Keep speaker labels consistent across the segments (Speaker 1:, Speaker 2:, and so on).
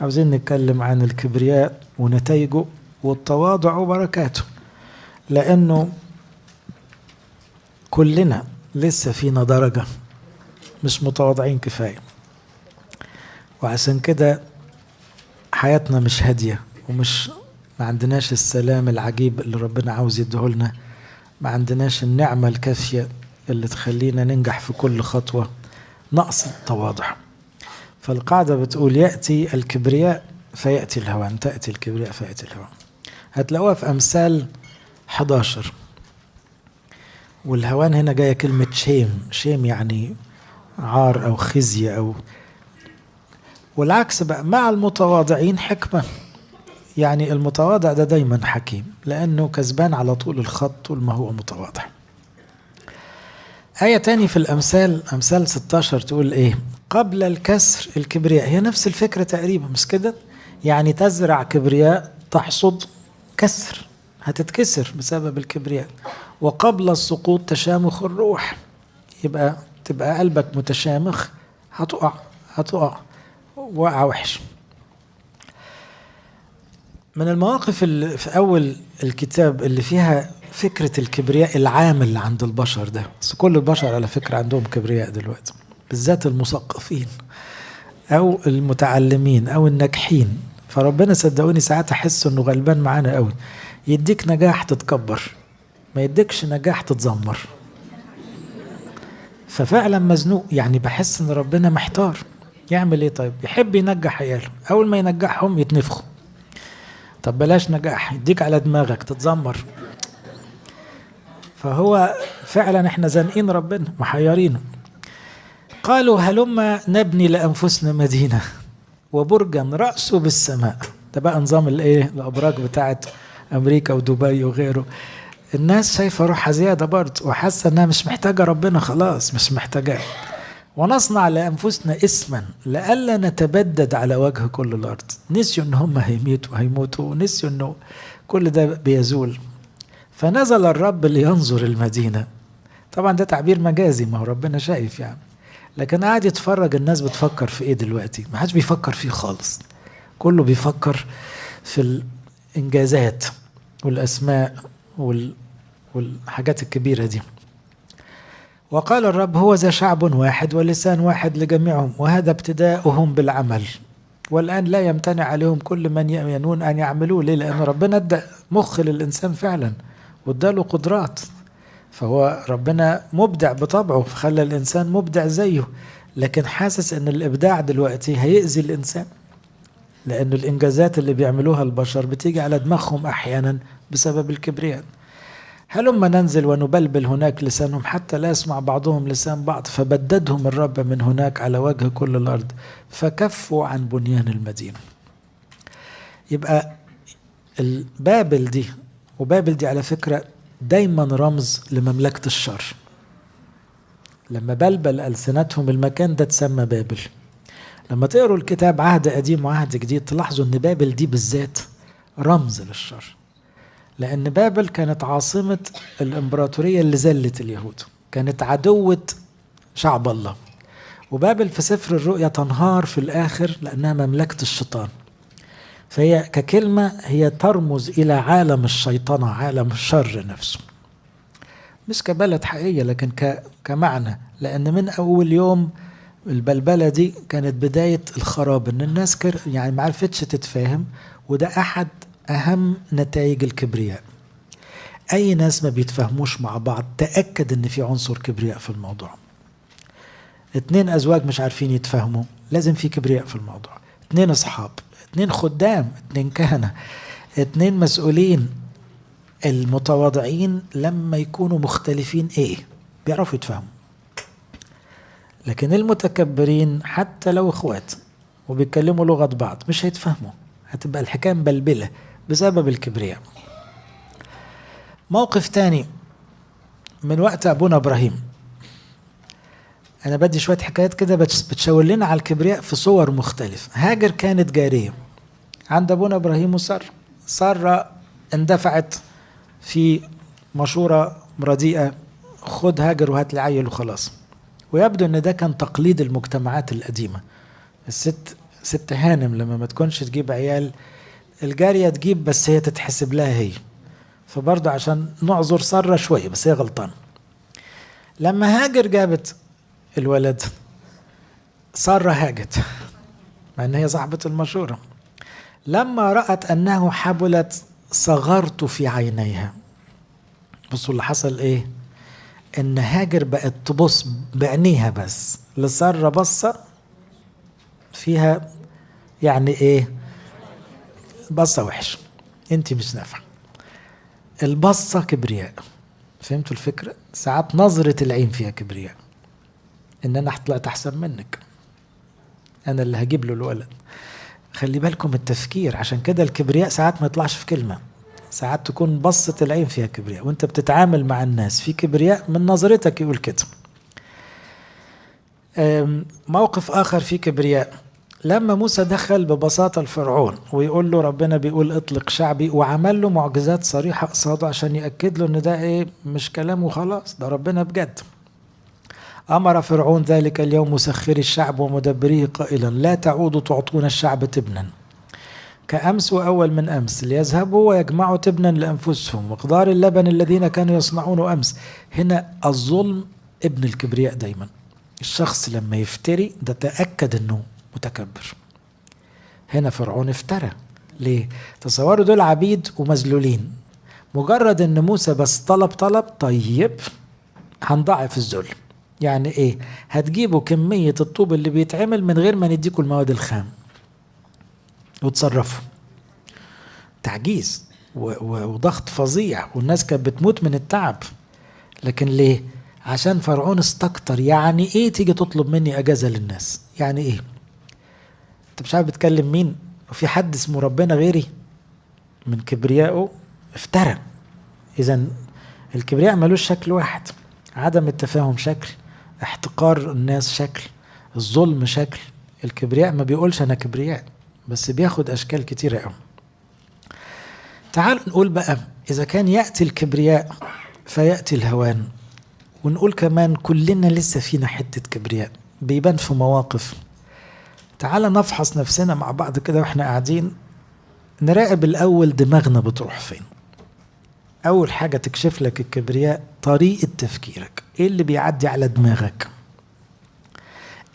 Speaker 1: عاوزين نتكلم عن الكبرياء ونتائجه والتواضع وبركاته، لأنه كلنا لسه فينا درجة مش متواضعين كفاية، وعشان كده حياتنا مش هادية ما عندناش السلام العجيب اللي ربنا عاوز يديهولنا، ما عندناش النعمة الكافية اللي تخلينا ننجح في كل خطوة، نقص التواضع. فالقاعدة بتقول يأتي الكبرياء فيأتي الهوان، تأتي الكبرياء فيأتي الهوان. هتلاقوها في أمثال 11. والهوان هنا جاية كلمة شيم يعني عار أو خزي والعكس بقى مع المتواضعين حكمة. يعني المتواضع ده دايما حكيم لأنه كسبان على طول الخط طول ما هو متواضع. آية تاني في الأمثال، أمثال 16 تقول إيه؟ قبل الكسر الكبرياء. هي نفس الفكرة تقريبا مش كده؟ يعني تزرع كبرياء تحصد كسر، هتتكسر بسبب الكبرياء. وقبل السقوط تشامخ الروح، تبقى قلبك متشامخ، هتقع وقع وحش. من المواقف اللي في أول الكتاب اللي فيها فكرة الكبرياء العام اللي عند البشر ده، بس كل البشر على فكرة عندهم كبرياء دلوقتي، بالذات المثقفين أو المتعلمين أو الناجحين. فربنا صدقوني ساعات أحس إنه غلبان معانا قوي، يديك نجاح تتكبر، ما يديكش نجاح تتذمر. ففعلا مزنوق، يعني بحس إن ربنا محتار يعمل إيه. طيب يحب ينجح عياله، أول ما ينجحهم يتنفخوا. طب بلاش نجاح، يديك على دماغك تتذمر. فهو فعلا احنا زانقين ربنا، محيرينه. قالوا هلما نبني لأنفسنا مدينة وبرجا رأسه بالسماء. ده بقى نظام الأبراج بتاعت أمريكا ودبي وغيره. الناس شايفة روحها زيادة برضه، وحاسة انها مش محتاجة ربنا، خلاص مش محتاجة. ونصنع لأنفسنا اسما لألا نتبدد على وجه كل الأرض. نسيوا ان هم هيموتوا، ونسيوا انه كل ده بيزول. فنزل الرب لينظر المدينة. طبعا ده تعبير مجازي، ما هو ربنا شايف يعني، لكن قاعد يتفرج الناس بتفكر في ايه دلوقتي. ما حدش بيفكر فيه خالص، كله بيفكر في الإنجازات والأسماء والحاجات الكبيرة دي. وقال الرب هو ذا شعب واحد ولسان واحد لجميعهم، وهذا ابتداؤهم بالعمل، والآن لا يمتنع عليهم كل من ينون أن يعملوه. ليه؟ لأن ربنا ادى مخ للإنسان فعلا واداله قدرات، فهو ربنا مبدع بطبعه، فخلى الإنسان مبدع زيه. لكن حاسس أن الإبداع دلوقتي هيأذي الإنسان، لأن الإنجازات اللي بيعملوها البشر بتيجي على دماغهم أحيانا بسبب الكبرياء. هلما ننزل ونبلبل هناك لسانهم حتى لا يسمع بعضهم لسان بعض، فبددهم الرب من هناك على وجه كل الأرض، فكفوا عن بنيان المدينة. يبقى بابل دي، وبابل دي على فكرة دايما رمز لمملكة الشر. لما بلبل ألسنتهم المكان ده تسمى بابل. لما تقروا الكتاب عهد قديم وعهد جديد تلاحظوا ان بابل دي بالذات رمز للشر، لأن بابل كانت عاصمة الإمبراطورية اللي زلت اليهود، كانت عدوة شعب الله. وبابل في سفر الرؤيا تنهار في الآخر لأنها مملكة الشيطان. فهي ككلمة هي ترمز إلى عالم الشيطنة، عالم الشر نفسه، مش كبلد حقيقية لكن كمعنى. لأن من أول يوم البلبلة دي كانت بداية الخراب، إن الناس يعني ما عرفتش تتفاهم. وده أحد أهم نتائج الكبرياء. أي ناس ما بيتفهموش مع بعض تأكد إن في عنصر كبرياء في الموضوع. 2 أزواج مش عارفين يتفهموا، لازم في كبرياء في الموضوع. 2 أصحاب، 2 خدام، 2 كهنة، 2 مسؤولين. المتواضعين لما يكونوا مختلفين بيعرفوا يتفهموا. لكن المتكبرين حتى لو اخوات وبيتكلموا لغة بعض مش هيتفهموا، هتبقى الحكاية مبلبلة بسبب الكبرياء. موقف تاني من وقت أبونا إبراهيم. أنا بدي شوية حكايات كده بتشاور لنا على الكبرياء في صور مختلفة. هاجر كانت جارية عند أبونا إبراهيم وسارة. سارة اندفعت في مشورة رديئة، خد هاجر وهات لي عيل وخلاص. ويبدو أن ده كان تقليد المجتمعات القديمة. الست ست هانم لما ما تكونش تجيب عيال، الجارية تجيب بس هي تتحسب لها هي، فبرضه عشان نعذر سارة شوية بس هي غلطان. لما هاجر جابت الولد، سارة هاجت مع ان هي صاحبة المشورة. لما رأت انه حبلت صغرت في عينيها. بصوا اللي حصل ايه، ان هاجر بقت تبص بعينيها بس لسارة، بصة فيها يعني ايه، بصة وحش، انت مش نافعة. البصة كبرياء. فهمتوا الفكرة؟ ساعات نظرة العين فيها كبرياء، ان انا طلعت احسن منك، انا اللي هجيب له الولد. خلي بالكم التفكير، عشان كده الكبرياء ساعات ما يطلعش في كلمة، ساعات تكون بصة العين فيها كبرياء، وانت بتتعامل مع الناس في كبرياء من نظرتك يقول كده. موقف آخر فيه كبرياء، لما موسى دخل ببساطة الفرعون ويقول له ربنا بيقول اطلق شعبي، وعمل له معجزات صريحة قصاده عشان يأكد له ان ده ايه، مش كلام وخلاص، ده ربنا بجد. أمر فرعون ذلك اليوم مسخري الشعب ومدبريه قائلا لا تعودوا تعطون الشعب تبنا كأمس وأول من أمس، ليذهبوا ويجمعوا تبنا لأنفسهم مقدار اللبن الذين كانوا يصنعونه أمس. هنا الظلم ابن الكبرياء دايما. الشخص لما يفتري ده تأكد أنه متكبر. هنا فرعون افترى ليه؟ تصوروا دول عبيد ومذلولين، مجرد أن موسى بس طلب طيب هنضاعف الذل. يعني ايه؟ هتجيبوا كمية الطوب اللي بيتعمل من غير ما نديكوا المواد الخام وتصرفوا. تعجيز وضغط فظيع، والناس كانت بتموت من التعب. لكن ليه؟ عشان فرعون استكتر. يعني ايه تيجي تطلب مني اجازة للناس؟ يعني ايه؟ انت مش عارف بتكلم مين؟ وفي حد اسمه ربنا غيري؟ من كبريائه افترى. اذا الكبرياء ملوش شكل واحد، عدم التفاهم شكل، احتقار الناس شكل، الظلم شكل. الكبرياء ما بيقولش انا كبرياء، بس بياخد اشكال كتيرة قوي. تعالوا نقول بقى اذا كان يأتي الكبرياء فيأتي الهوان، ونقول كمان كلنا لسه فينا حتة كبرياء بيبان في مواقف. تعال نفحص نفسنا مع بعض كده واحنا قاعدين، نراقب الاول دماغنا بتروح فين. اول حاجة تكشف لك الكبرياء طريقة تفكيرك، ايه اللي بيعدي على دماغك.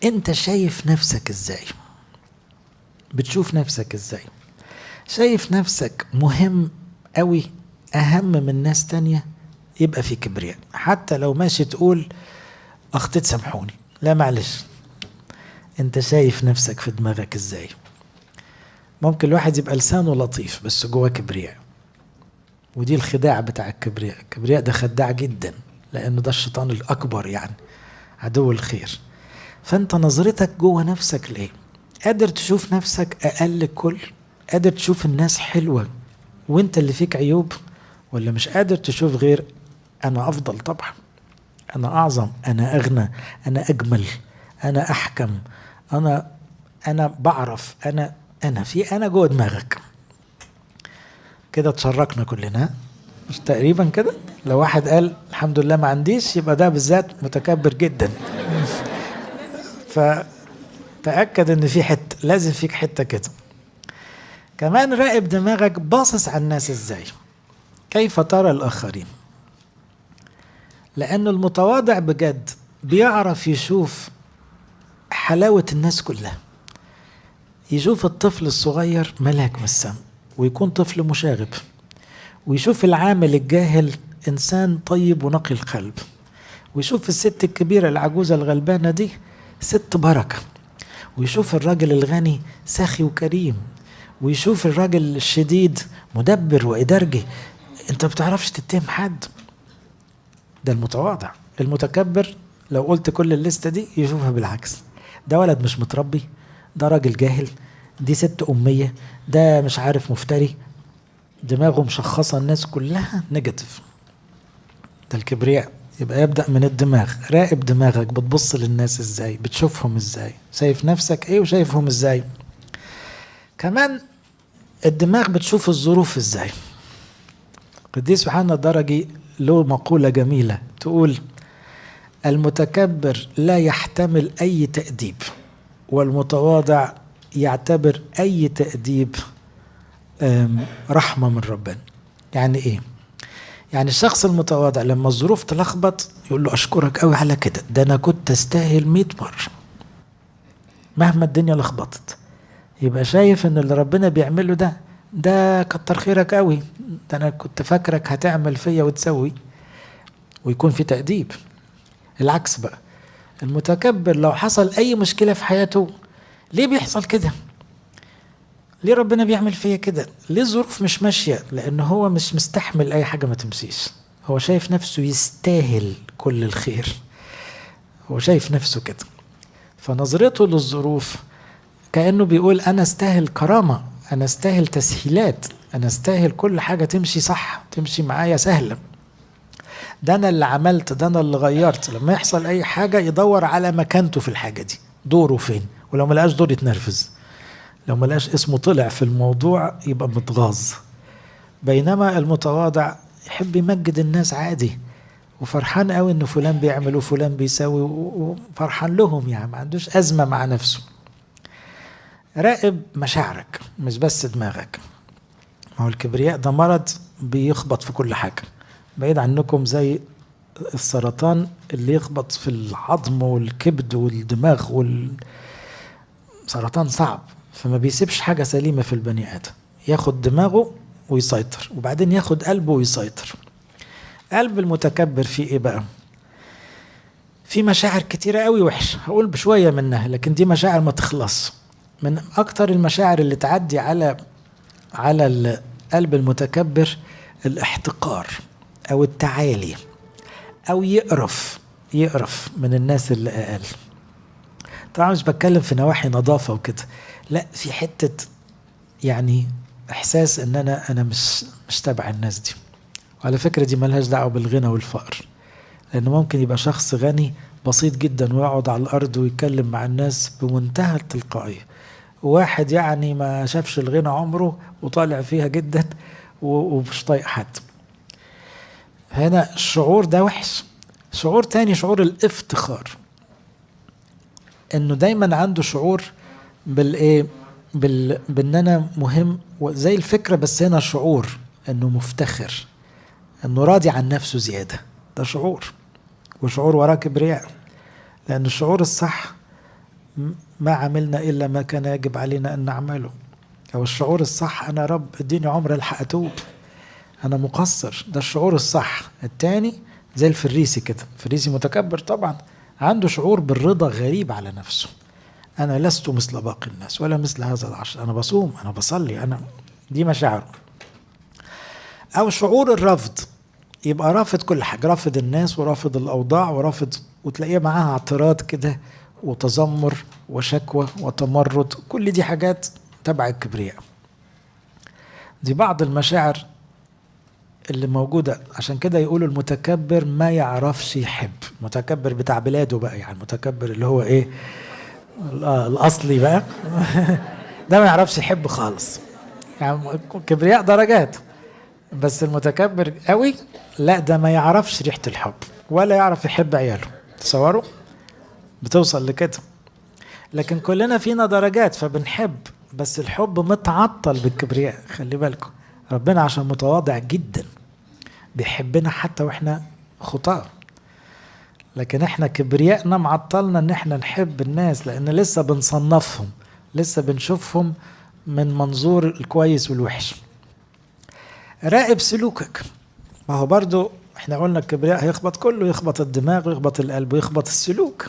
Speaker 1: انت شايف نفسك ازاي؟ بتشوف نفسك ازاي؟ شايف نفسك مهم قوي، اهم من ناس تانية، يبقى في كبرياء. حتى لو ماشي تقول اخطيت سامحوني، لا معلش، انت شايف نفسك في دماغك ازاي. ممكن الواحد يبقى لسانه لطيف بس جواه كبرياء، ودي الخداع بتاع الكبرياء. الكبرياء ده خداع جدا، لانه ده الشيطان الاكبر، يعني عدو الخير. فانت نظرتك جوه نفسك ليه؟ قادر تشوف نفسك اقل كل؟ قادر تشوف الناس حلوة وانت اللي فيك عيوب؟ ولا مش قادر تشوف غير انا افضل طبعا، انا اعظم، انا اغنى، انا اجمل، انا احكم، انا بعرف، انا في انا جوه دماغك. كده تشركنا كلنا، مش تقريبا كده؟ لو واحد قال الحمد لله ما عنديش، يبقى ده بالذات متكبر جدا. فتأكد ان في حتة، لازم فيك حتة كده. كمان راقب دماغك باصص على الناس ازاي، كيف ترى الاخرين. لان المتواضع بجد بيعرف يشوف حلاوة الناس كلها. يشوف الطفل الصغير ملاك من السما ويكون طفل مشاغب، ويشوف العامل الجاهل إنسان طيب ونقي القلب، ويشوف الست الكبيرة العجوزة الغلبانة دي ست بركة، ويشوف الراجل الغني ساخي وكريم، ويشوف الراجل الشديد مدبر وإدارجي. انت بتعرفش تتهم حد. ده المتواضع. المتكبر لو قلت كل الليستة دي يشوفها بالعكس، ده ولد مش متربي، ده راجل جاهل، دي ست أمية، ده مش عارف مفتري، دماغه مشخصة الناس كلها نيجاتيف. ده الكبرياء. يبقى يبدأ من الدماغ. راقب دماغك، بتبص للناس ازاي، بتشوفهم ازاي، شايف نفسك ايه وشايفهم ازاي. كمان الدماغ بتشوف الظروف ازاي. قديس يوحنا الدرجي له مقولة جميلة تقول المتكبر لا يحتمل أي تأديب، والمتواضع يعتبر أي تأديب رحمة من ربنا. يعني إيه؟ يعني الشخص المتواضع لما الظروف تلخبط يقول له أشكرك قوي على كده، ده أنا كنت أستاهل 100 مرة مهما الدنيا لخبطت. يبقى شايف إن اللي ربنا بيعمله ده كتر خيرك قوي، ده أنا كنت فاكرك هتعمل فيا وتسوي، ويكون في تأديب. العكس بقى، المتكبر لو حصل أي مشكلة في حياته، ليه بيحصل كده؟ ليه ربنا بيعمل فيا كده؟ ليه الظروف مش ماشية؟ لأنه هو مش مستحمل أي حاجة ما تمشيش. هو شايف نفسه يستاهل كل الخير، هو شايف نفسه كده. فنظرته للظروف كأنه بيقول أنا استاهل كرامة، أنا استاهل تسهيلات، أنا استاهل كل حاجة تمشي صح، تمشي معايا سهلة، ده أنا اللي عملت، ده أنا اللي غيرت. لما يحصل أي حاجة يدور على مكانته في الحاجة دي، دوره فين، ولو ما لقاش دور يتنرفز، لو ما لقاش اسمه طلع في الموضوع يبقى متغاظ. بينما المتواضع يحب يمجد الناس عادي، وفرحان قوي ان فلان بيعمل وفلان بيسوي، وفرحان لهم، يعني ما عندوش أزمة مع نفسه. راقب مشاعرك مش بس دماغك. ما هو الكبرياء ده مرض بيخبط في كل حاجة، بعيد عنكم زي السرطان اللي يخبط في العظم والكبد والدماغ، والسرطان صعب، فما بيسيبش حاجة سليمة في البني آدم، ياخد دماغه ويسيطر، وبعدين ياخد قلبه ويسيطر. قلب المتكبر فيه ايه بقى؟ في مشاعر كتيرة قوي وحشة، هقول بشوية منها، لكن دي مشاعر ما تخلص. من اكتر المشاعر اللي تعدي على القلب المتكبر الاحتقار او التعالي، او يقرف من الناس اللي اقل. طبعا مش بتكلم في نواحي نظافة وكده، لا، في حتة يعني احساس ان انا مش تبع الناس دي. وعلى فكرة دي ملهاش دعوة بالغنى والفقر، لأنه ممكن يبقى شخص غني بسيط جدا ويقعد على الأرض ويتكلم مع الناس بمنتهى التلقائية، وواحد يعني ما شافش الغنى عمره وطالع فيها جدا ومش طايق حد. هنا الشعور ده وحش. شعور تاني شعور الافتخار، انه دايما عنده شعور بالايه، بان انا مهم زي الفكرة، بس هنا شعور انه مفتخر، انه راضي عن نفسه زيادة، ده شعور، وشعور وراه كبرياء. لأن الشعور الصح ما عملنا إلا ما كان يجب علينا أن نعمله، أو الشعور الصح أنا رب اديني عمر الحق أتوب، أنا مقصر، ده الشعور الصح. التاني زي الفريسي كده، الفريسي متكبر طبعا، عنده شعور بالرضا غريب على نفسه، أنا لست مثل باقي الناس ولا مثل هذا العشر، أنا بصوم، أنا بصلي، دي مشاعره. أو شعور الرفض، يبقى رافض كل حاجة، رافض الناس ورافض الأوضاع ورافض، وتلاقيه معاها اعتراض كده وتذمر وشكوى وتمرد، كل دي حاجات تبع الكبرياء. دي بعض المشاعر اللي موجودة. عشان كده يقولوا المتكبر ما يعرفش يحب، المتكبر بتاع بلاده بقى، يعني المتكبر اللي هو ايه الأصلي بقى ده ما يعرفش يحب خالص. يعني كبرياء درجات، بس المتكبر قوي لا، ده ما يعرفش ريحة الحب ولا يعرف يحب عياله. تصوروا بتوصل لكده. لكن كلنا فينا درجات فبنحب، بس الحب متعطل بالكبرياء. خلي بالكم، ربنا عشان متواضع جدا بيحبنا حتى واحنا خطاة، لكن احنا كبريائنا معطلنا ان احنا نحب الناس، لان لسه بنصنفهم، لسه بنشوفهم من منظور الكويس والوحش. راقب سلوكك. ما هو برضو احنا قلنا الكبرياء هيخبط كله، يخبط الدماغ ويخبط القلب ويخبط السلوك.